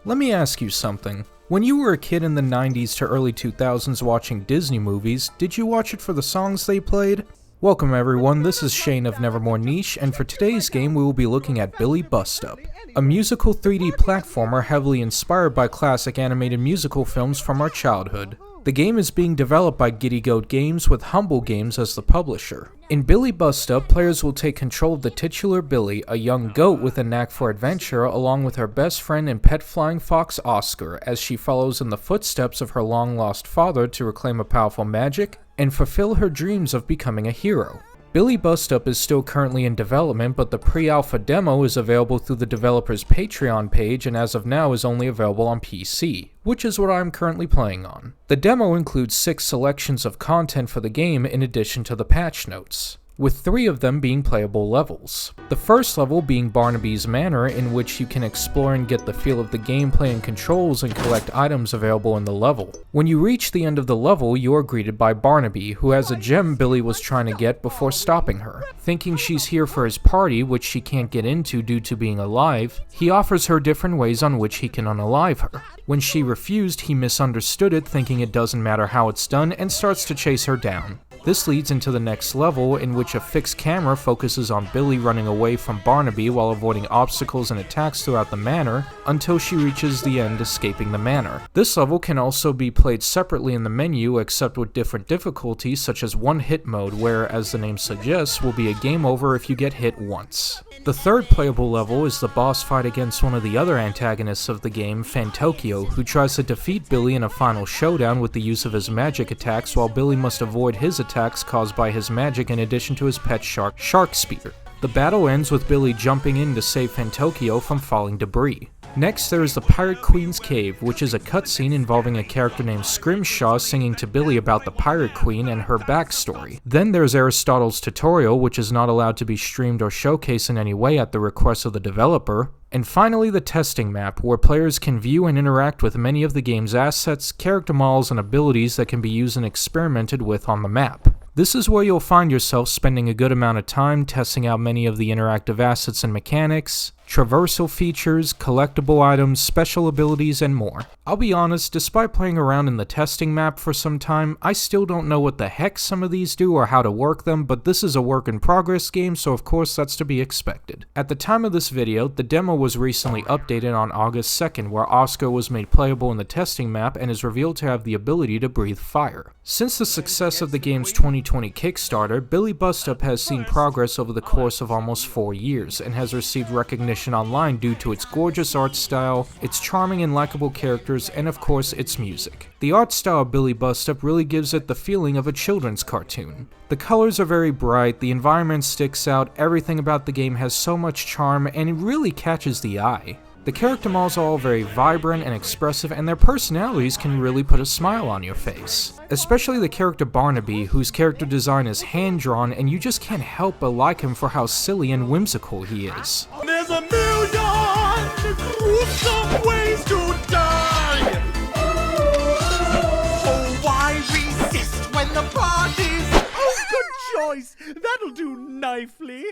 Let me ask you something. When you were a kid in the 90s to early 2000s watching Disney movies, did you watch it for the songs they played? Welcome everyone, this is Shane of Nevermore Niche, and for today's game we will be looking at Billie Bust Up, a musical 3D platformer heavily inspired by classic animated musical films from our childhood. The game is being developed by Giddy Goat Games with Humble Games as the publisher. In Billie Bust Up, players will take control of the titular Billie, a young goat with a knack for adventure, along with her best friend and pet flying fox Oscar, as she follows in the footsteps of her long-lost father to reclaim a powerful magic and fulfill her dreams of becoming a hero. Billie Bust Up is still currently in development, but the pre-alpha demo is available through the developer's Patreon page and as of now is only available on PC, which is what I'm currently playing on. The demo includes 6 selections of content for the game in addition to the patch notes, with 3 of them being playable levels. The first level being Barnaby's Manor, in which you can explore and get the feel of the gameplay and controls and collect items available in the level. When you reach the end of the level, you are greeted by Barnaby, who has a gem Billie was trying to get before stopping her. Thinking she's here for his party, which she can't get into due to being alive, he offers her different ways on which he can unalive her. When she refused, he misunderstood it, thinking it doesn't matter how it's done, and starts to chase her down. This leads into the next level, in which a fixed camera focuses on Billie running away from Barnaby while avoiding obstacles and attacks throughout the manor, until she reaches the end, escaping the manor. This level can also be played separately in the menu, except with different difficulties, such as one-hit mode, where, as the name suggests, will be a game over if you get hit once. The third playable level is the boss fight against one of the other antagonists of the game, Fanto, who tries to defeat Billie in a final showdown with the use of his magic attacks, while Billie must avoid his attacks caused by his magic in addition to his pet shark spear. The battle ends with Billie jumping in to save Fanto from falling debris. Next, there is the Pirate Queen's Cave, which is a cutscene involving a character named Scrimshaw singing to Billie about the Pirate Queen and her backstory. Then there's Aristotle's tutorial, which is not allowed to be streamed or showcased in any way at the request of the developer. And finally, the testing map, where players can view and interact with many of the game's assets, character models, and abilities that can be used and experimented with on the map. This is where you'll find yourself spending a good amount of time testing out many of the interactive assets and mechanics, traversal features, collectible items, special abilities, and more. I'll be honest, despite playing around in the testing map for some time, I still don't know what the heck some of these do or how to work them, but this is a work in progress game, so of course that's to be expected. At the time of this video, the demo was recently updated on August 2nd, where Oscar was made playable in the testing map and is revealed to have the ability to breathe fire. Since the success of the game's 2020 Kickstarter, Billie Bust Up has seen progress over the course of almost 4 years, and has received recognition online due to its gorgeous art style, its charming and likable characters, and of course its music. The art style of Billie Bust Up really gives it the feeling of a children's cartoon. The colors are very bright, the environment sticks out, everything about the game has so much charm, and it really catches the eye. The character models are all very vibrant and expressive, and their personalities can really put a smile on your face. Especially the character Barnaby, whose character design is hand-drawn, and you just can't help but like him for how silly and whimsical he is. There's a million gruesome ways to die! Oh, why resist when the party's... Oh, good choice! That'll do nicely!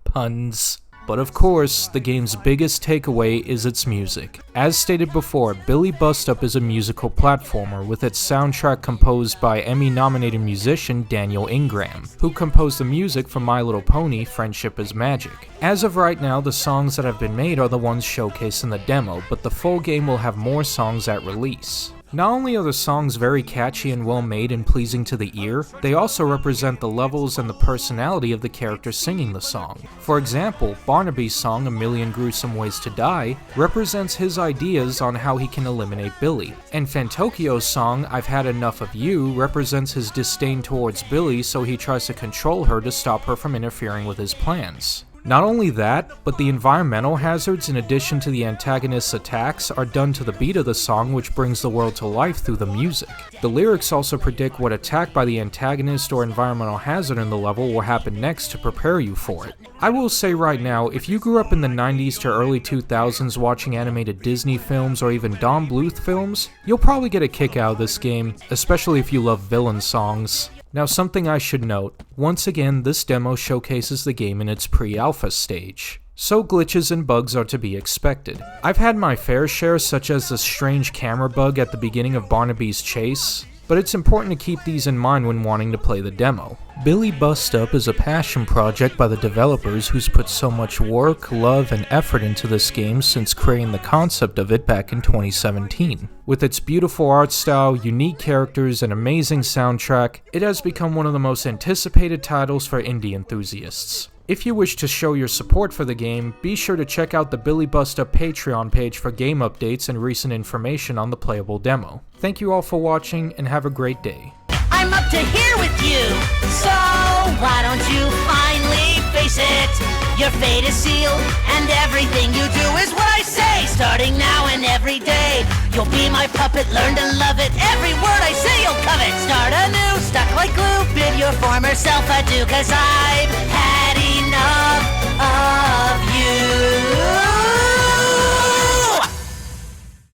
Puns. But of course, the game's biggest takeaway is its music. As stated before, Billie Bust Up is a musical platformer with its soundtrack composed by Emmy-nominated musician Daniel Ingram, who composed the music for My Little Pony: Friendship is Magic. As of right now, the songs that have been made are the ones showcased in the demo, but the full game will have more songs at release. Not only are the songs very catchy and well made and pleasing to the ear, they also represent the levels and the personality of the character singing the song. For example, Barnaby's song, A Million Gruesome Ways to Die, represents his ideas on how he can eliminate Billie. And Fantokio's song, I've Had Enough of You, represents his disdain towards Billie, so he tries to control her to stop her from interfering with his plans. Not only that, but the environmental hazards in addition to the antagonist's attacks are done to the beat of the song, which brings the world to life through the music. The lyrics also predict what attack by the antagonist or environmental hazard in the level will happen next to prepare you for it. I will say right now, if you grew up in the 90s to early 2000s watching animated Disney films or even Don Bluth films, you'll probably get a kick out of this game, especially if you love villain songs. Now, something I should note, once again this demo showcases the game in its pre-alpha stage. so glitches and bugs are to be expected. I've had my fair share, such as the strange camera bug at the beginning of Barnaby's chase, but it's important to keep these in mind when wanting to play the demo. Billie Bust Up is a passion project by the developers who's put so much work, love, and effort into this game since creating the concept of it back in 2017. With its beautiful art style, unique characters, and amazing soundtrack, it has become one of the most anticipated titles for indie enthusiasts. If you wish to show your support for the game, be sure to check out the Billie Bust Up Patreon page for game updates and recent information on the playable demo. Thank you all for watching, and have a great day. I'm up to here with you, so why don't you finally face it? Your fate is sealed, and everything you do is what I say. Starting now and every day, you'll be my puppet, learn to love it. Every word I say you'll covet. Start anew, stuck like glue, bid your former self adieu, 'cause I've